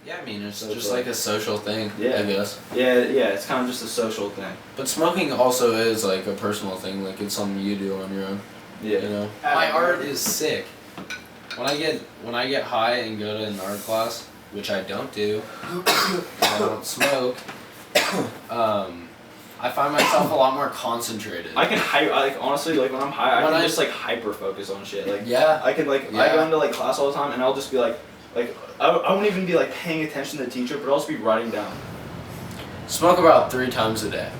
Yeah, I mean, it's so just like a social thing, I guess. Yeah, it's kind of just a social thing. But smoking also is like a personal thing, like it's something you do on your own. Yeah. You know? My art is sick. When I get high and go to an art class, which I don't do, I don't smoke, I find myself a lot more concentrated. I can honestly, like when I'm high, I can just like hyper focus on shit. Like I can I go into like class all the time and I'll just be like I won't even be like paying attention to the teacher, but I'll just be writing down. Smoke about 3 times a day.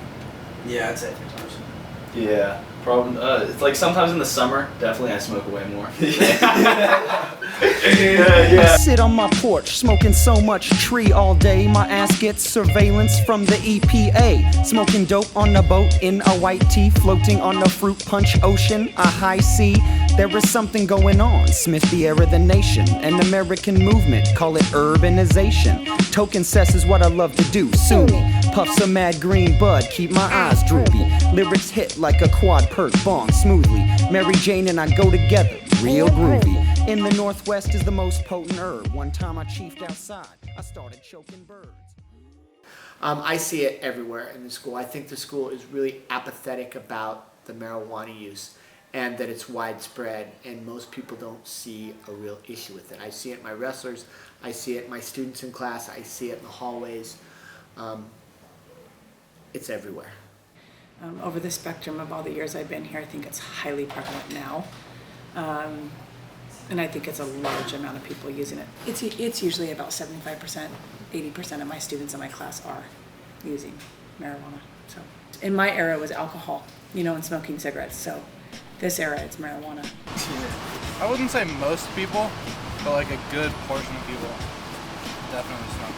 Yeah, I'd say 3 times. Yeah. Problem. It's like sometimes in the summer, definitely I smoke way more. I sit on my porch, smoking so much tree all day. My ass gets surveillance from the EPA. Smoking dope on a boat in a white tee, floating on the fruit punch ocean, a high sea. There is something going on. Smith the era, the nation, an American movement. Call it urbanization. Token cess is what I love to do. Sue me. Puff some mad green bud, keep my eyes droopy. Lyrics hit like a quad perk bong smoothly. Mary Jane and I go together, real groovy. In the Northwest is the most potent herb. One time I chiefed outside, I started choking birds. I see it everywhere in the school. I think the school is really apathetic about the marijuana use and that it's widespread, and most people don't see a real issue with it. I see it in my wrestlers, I see it in my students in class, I see it in the hallways. It's everywhere. Over the spectrum of all the years I've been here, I think it's highly prevalent now. And I think it's a large amount of people using it. It's usually about 75%, 80% of my students in my class are using marijuana. So in my era it was alcohol, and smoking cigarettes. So this era it's marijuana. I wouldn't say most people, but like a good portion of people definitely smoke.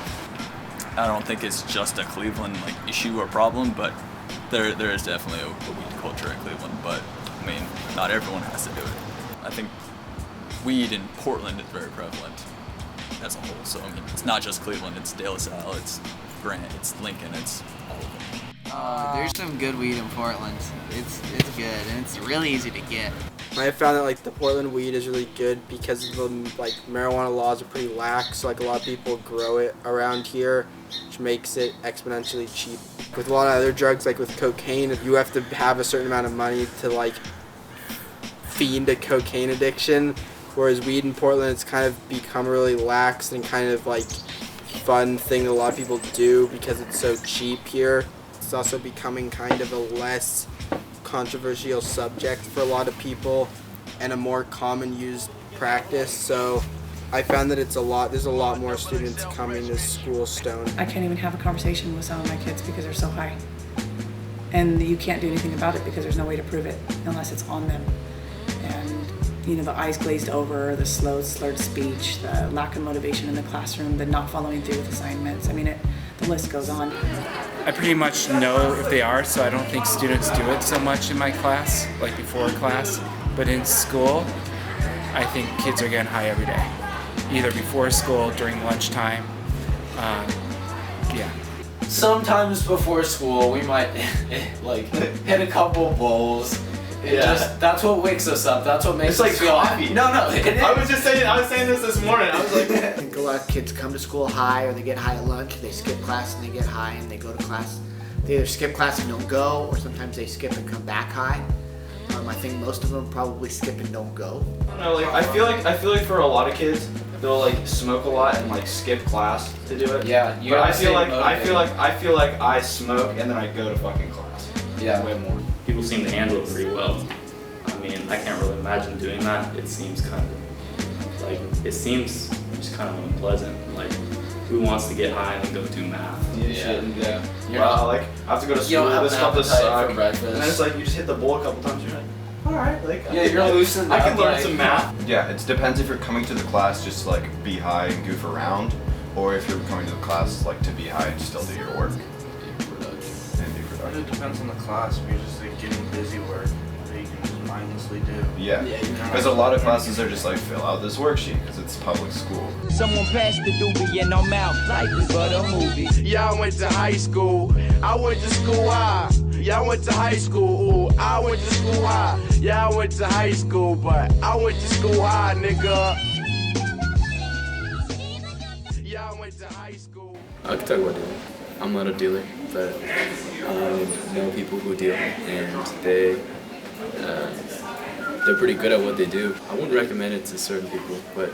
I don't think it's just a Cleveland issue or problem, but there is definitely a weed culture in Cleveland. But I mean, not everyone has to do it. I think weed in Portland is very prevalent as a whole. So I mean, it's not just Cleveland. It's De La Salle, it's Grant, it's Lincoln, it's all of them. There's some good weed in Portland. It's good and it's really easy to get. I found that the Portland weed is really good because the marijuana laws are pretty lax. So a lot of people grow it around here, which makes it exponentially cheap. With a lot of other drugs, like with cocaine, you have to have a certain amount of money to fiend a cocaine addiction. Whereas weed in Portland, it's kind of become really lax and kind of fun thing that a lot of people do because it's so cheap here. It's also becoming kind of a less controversial subject for a lot of people and a more common used practice. So I found that there's a lot more students coming to school stoned. I can't even have a conversation with some of my kids because they're so high. And you can't do anything about it because there's no way to prove it unless it's on them. And the eyes glazed over, the slow, slurred speech, the lack of motivation in the classroom, the not following through with assignments. I mean, the list goes on. I pretty much know if they are, so I don't think students do it so much in my class, before class. But in school, I think kids are getting high every day, either before school, during lunchtime. Sometimes before school, we might hit a couple bowls. That's what wakes us up. That's what makes us feel happy. No. I was saying this morning. I was like, I think a lot of kids come to school high, or they get high at lunch, they skip class and they get high and they go to class. They either skip class and don't go, or sometimes they skip and come back high. I think most of them probably skip and don't go. I don't know, I feel like for a lot of kids, they'll smoke a lot and skip class to do it. Yeah, but I feel like I smoke and then I go to fucking class. Yeah, way more. People seem to handle it pretty well. I mean, I can't really imagine doing that. It seems just kind of unpleasant. Who wants to get high and then go do math? Yeah. I have to go to school. This stuff is suck. And then it's you just hit the bowl a couple times. You're all right. you're loosened up. I can learn some math. Yeah, it depends if you're coming to the class just to be high and goof around, or if you're coming to the class to be high and still do your work. It depends on the class. If you're just getting busy work that you can just mindlessly do. Yeah, because a lot of classes are just fill out this worksheet because it's public school. Someone passed the doobie and I'm out. Life is but a movie. Yeah, I went to high school. I went to school high. Yeah, I went to high school. Ooh, I went to school high. Yeah, I went to high school, but I went to school high, nigga. Yeah, I can talk about dealing. I'm not a dealer, but I know people who deal, and they're pretty good at what they do. I wouldn't recommend it to certain people, but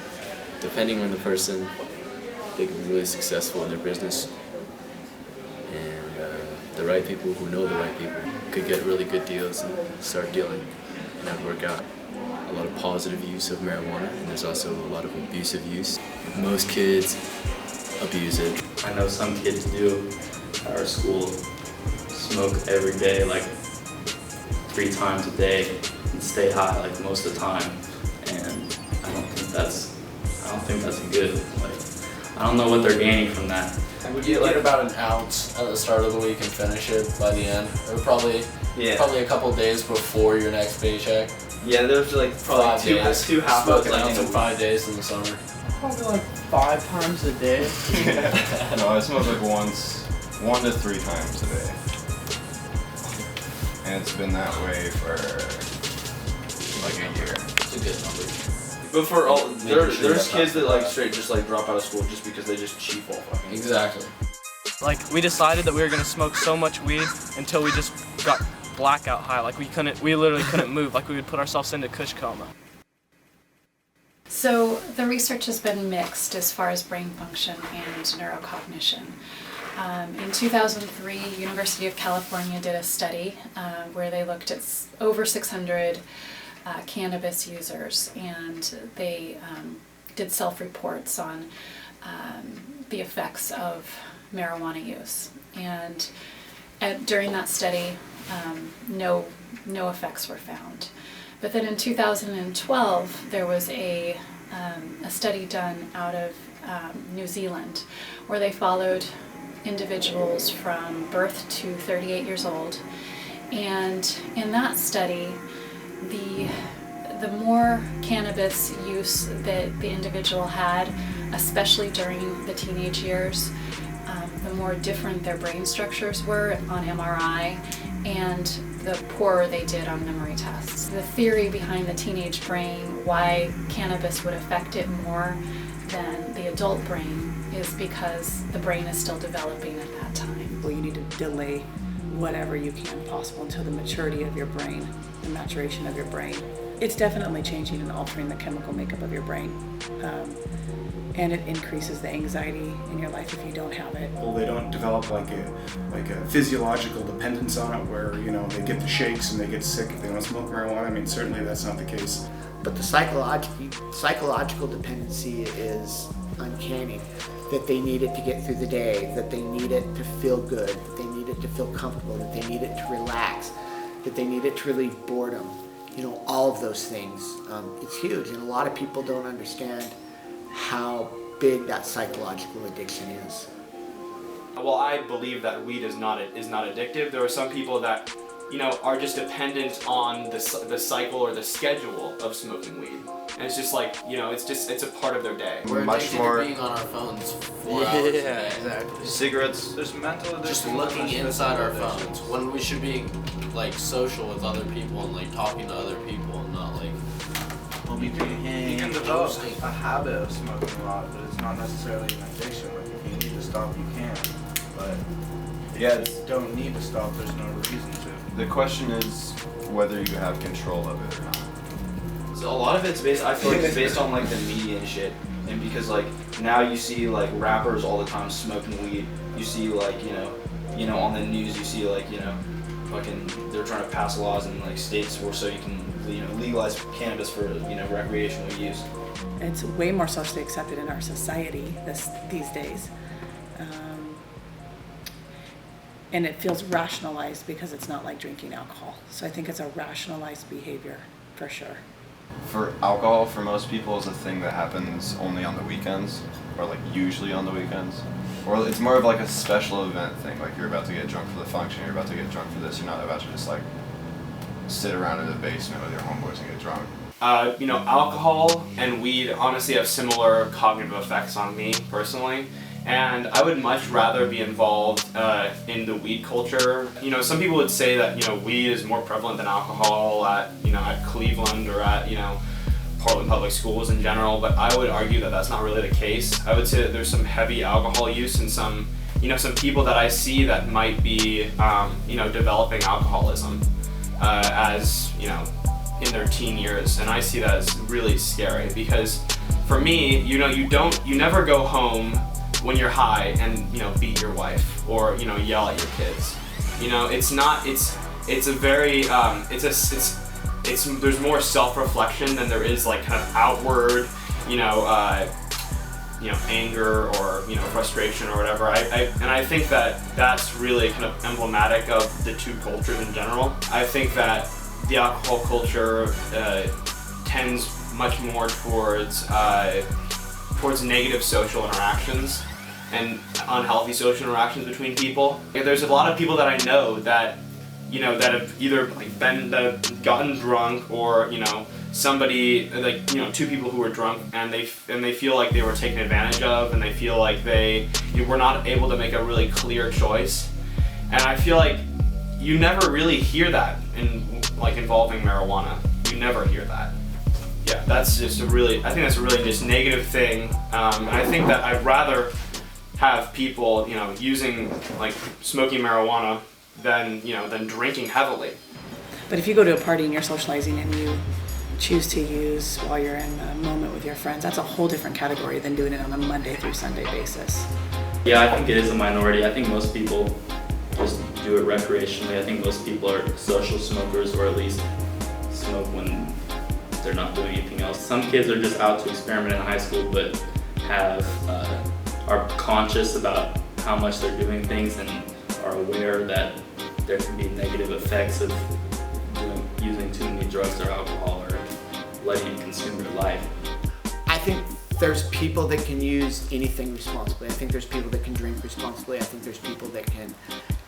depending on the person, they can be really successful in their business. And the right people who know the right people could get really good deals and start dealing, and that would work out. A lot of positive use of marijuana, and there's also a lot of abusive use. Most kids abuse it. I know some kids do at our school smoke every day, like 3 times a day, and stay high like most of the time. And I don't think that's good. Like, I don't know what they're gaining from that. Would you get about an ounce at the start of the week and finish it by the end? Or probably a couple days before your next paycheck. Yeah, there's like probably two half like 5 days in the summer. Probably like 5 times a day. No, I smoke like 1 to 3 times a day. And it's been that way for like a year. It's a good number. But for all, there's kids that like straight just like drop out of school just because they just cheap all fucking. Exactly. Like we decided that we were gonna smoke so much weed until we just got blackout high. Like we literally couldn't move. Like we would put ourselves into kush coma. So the research has been mixed as far as brain function and neurocognition. In 2003, University of California did a study where they looked at over 600 cannabis users, and they did self-reports on the effects of marijuana use. And during that study, no effects were found. But then in 2012, there was a study done out of New Zealand where they followed individuals from birth to 38 years old. And in that study, the more cannabis use that the individual had, especially during the teenage years, the more different their brain structures were on MRI, and the poorer they did on memory tests. The theory behind the teenage brain, why cannabis would affect it more than the adult brain, is because the brain is still developing at that time. Well, you need to delay whatever you can possible until the maturity of your brain, the maturation of your brain. It's definitely changing and altering the chemical makeup of your brain. And it increases the anxiety in your life if you don't have it. Well, they don't develop like a physiological dependence on it where, you know, they get the shakes and they get sick if they don't smoke marijuana. I mean, certainly that's not the case. But the psychological dependency is uncanny. That they need it to get through the day, that they need it to feel good, that they need it to feel comfortable, that they need it to relax, that they need it to relieve boredom. You know, all of those things. It's huge, and a lot of people don't understand how big that psychological addiction is. Well, I believe that weed is not addictive. There are some people that, you know, are just dependent on the cycle or the schedule of smoking weed. And it's just like, you know, it's a part of their day. We're addicted to being on our phones 4 hours a day. Exactly. Cigarettes. There's mental addiction. Just looking inside our phones when we should be like social with other people and like talking to other people and not like. Well, you can develop a habit of smoking a lot, but it's not necessarily an addiction. Like if you need to stop, you can. But if you don't need to stop, there's no reason to. The question is whether you have control of it or not. So a lot of it's based, I feel like it's based on like the media and shit. And because like now you see like rappers all the time smoking weed. You see like, you know, on the news you see like, you know, fucking they're trying to pass laws in like states where so you can, you know, legalize cannabis for, you know, recreational use. It's way more socially accepted in our society these days. And it feels rationalized because it's not like drinking alcohol. So I think it's a rationalized behavior for sure. For alcohol, for most people, is a thing that happens only on the weekends, or like usually on the weekends. Or it's more of like a special event thing, like you're about to get drunk for the function, you're about to get drunk for this, you're not about to just like sit around in the basement with your homeboys and get drunk. You know, alcohol and weed honestly have similar cognitive effects on me personally. And I would much rather be involved in the weed culture. You know, some people would say that, you know, weed is more prevalent than alcohol at, you know, at Cleveland or at, you know, Portland public schools in general, but I would argue that that's not really the case. I would say that there's some heavy alcohol use and some people that I see that might be, developing alcoholism, as, in their teen years, and I see that as really scary because for me, you never go home when you're high and, beat your wife or, yell at your kids. There's more self-reflection than there is like kind of outward, anger or, frustration or whatever. I think that that's really kind of emblematic of the two cultures in general. I think that the alcohol culture tends much more towards negative social interactions and unhealthy social interactions between people. There's a lot of people that I know that that have either that have gotten drunk or somebody two people who were drunk and they feel like they were taken advantage of and they feel like they were not able to make a really clear choice. And I feel like you never really hear that involving marijuana. You never hear that. Yeah, that's just I think that's a really just negative thing. And I think that I'd rather have people, smoking marijuana than drinking heavily. But if you go to a party and you're socializing and you choose to use while you're in a moment with your friends, that's a whole different category than doing it on a Monday through Sunday basis. Yeah, I think it is a minority. I think most people just do it recreationally. I think most people are social smokers, or at least smoke when they're not doing anything else. Some kids are just out to experiment in high school, but are conscious about how much they're doing things and are aware that there can be negative effects of using too many drugs or alcohol or letting it consume their life. I think there's people that can use anything responsibly. I think there's people that can drink responsibly. I think there's people that can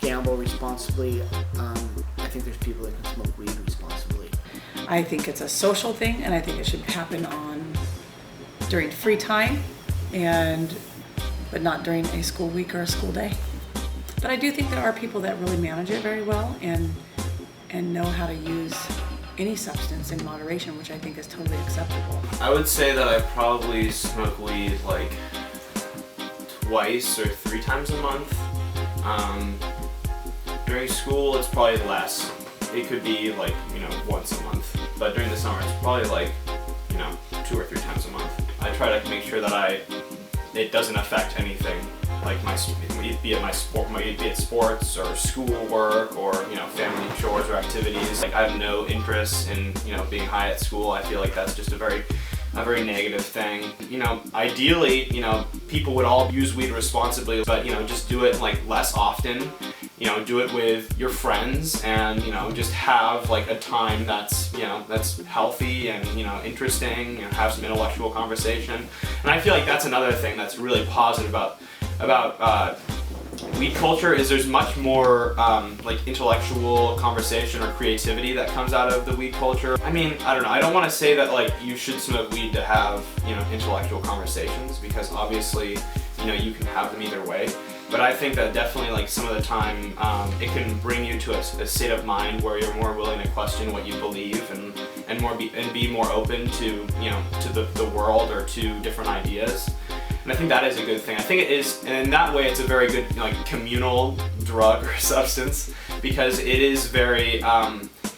gamble responsibly. I think there's people that can smoke weed responsibly. I think it's a social thing, and I think it should happen during free time, but not during a school week or a school day. But I do think there are people that really manage it very well and know how to use any substance in moderation, which I think is totally acceptable. I would say that I probably smoke weed like twice or 3 times a month. During school, it's probably less. It could be like, once a month. But during the summer, it's probably like, 2 or 3 times a month. I try to make sure that it doesn't affect anything, like be it sports or schoolwork or family chores or activities. Like I have no interest in being high at school. I feel like that's just a very negative thing. Ideally, people would all use weed responsibly, but just do it like less often. Do it with your friends and just have like a time that's that's healthy and interesting, have some intellectual conversation. And I feel like that's another thing that's really positive about weed culture is there's much more like intellectual conversation or creativity that comes out of the weed culture. I mean, I don't know. I don't want to say that like you should smoke weed to have intellectual conversations, because obviously you can have them either way. But I think that definitely like some of the time it can bring you to a state of mind where you're more willing to question what you believe and be more open to to the world or to different ideas. And I think that is a good thing. I think it is, and in that way it's a very good communal drug or substance, because it is very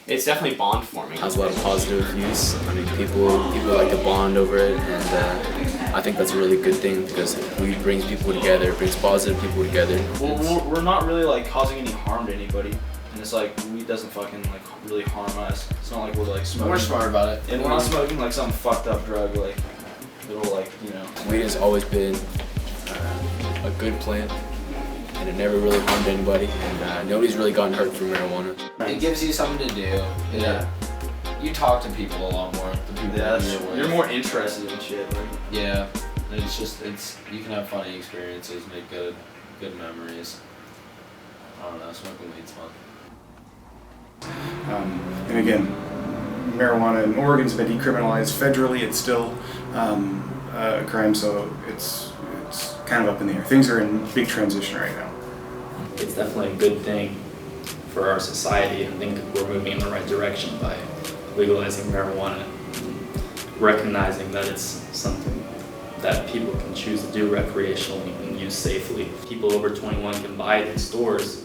it's definitely bond forming. Has a lot of positive use. I mean, people like to bond over it, and I think that's a really good thing, because weed brings people together, brings positive people together. Well, we're not really like causing any harm to anybody, and it's like weed doesn't fucking like really harm us. It's not like we're like smoking. We're smart about it, and we're not smoking like some fucked up drug like little like Weed has always been a good plant, and it never really harmed anybody, and nobody's really gotten hurt from marijuana. It gives you something to do. Yeah. You talk to people a lot more. The people you're more interested in shit. Like. Yeah. It's you can have funny experiences, make good memories. I don't know, smoking weed's fun. And again, marijuana in Oregon's been decriminalized federally. It's still a crime, so it's kind of up in the air. Things are in big transition right now. It's definitely a good thing for our society, and I think we're moving in the right direction by legalizing marijuana. recognizing that it's something that people can choose to do recreationally and use safely. People over 21 can buy it in stores.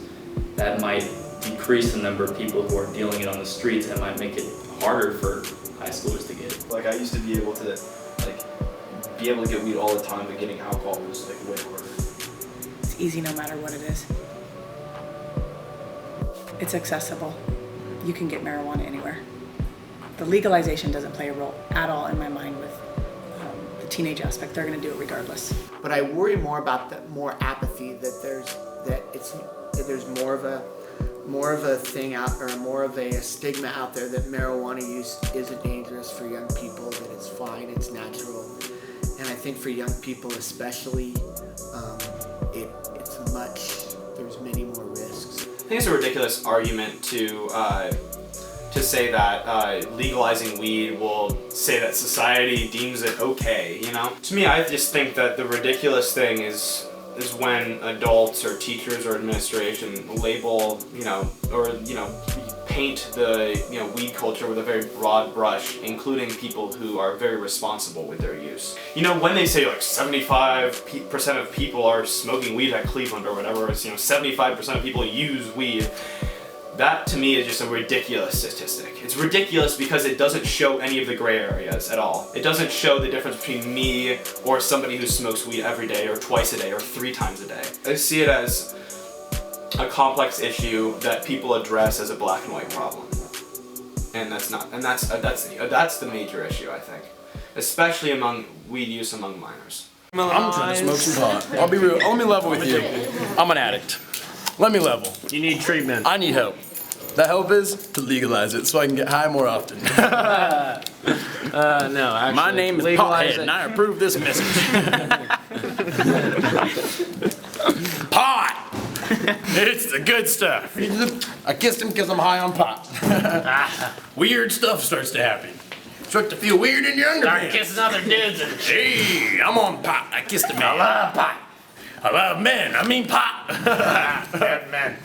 That might decrease the number of people who are dealing it on the streets and might make it harder for high schoolers to get it. Like I used to be able to get weed all the time, but getting alcohol was like way harder. It's easy no matter what it is. It's accessible. You can get marijuana anywhere. The legalization doesn't play a role at all in my mind with the teenage aspect. They're going to do it regardless. But I worry more about the more apathy that there's more of a thing out, or more of a stigma out there that marijuana use isn't dangerous for young people, that it's fine, it's natural. And I think for young people especially, there's many more risks. I think it's a ridiculous argument to say that legalizing weed will say that society deems it okay, you know? To me, I just think that the ridiculous thing is when adults or teachers or administration label, paint the, weed culture with a very broad brush, including people who are very responsible with their use. You know, when they say like 75% of people are smoking weed at Cleveland or whatever, it's, 75% of people use weed, that to me is just a ridiculous statistic. It's ridiculous because it doesn't show any of the gray areas at all. It doesn't show the difference between me or somebody who smokes weed every day or twice a day or 3 times a day. I see it as a complex issue that people address as a black and white problem. And that's the major issue, I think. Especially among weed use among minors. I'm trying to smoke some pot. I'll be real. Let me level with you. I'm an addict. Let me level. You need treatment. I need help. That help is to legalize it so I can get high more often. No, actually. My name is Pothead and I approve this message. Pot! It's the good stuff. I kissed him because I'm high on pot. Weird stuff starts to happen. Start to feel weird in your underpants. Start kissing other dudes and shit. Hey, I'm on pot. I kissed a man. I love pot. I love men. I mean pot. Men.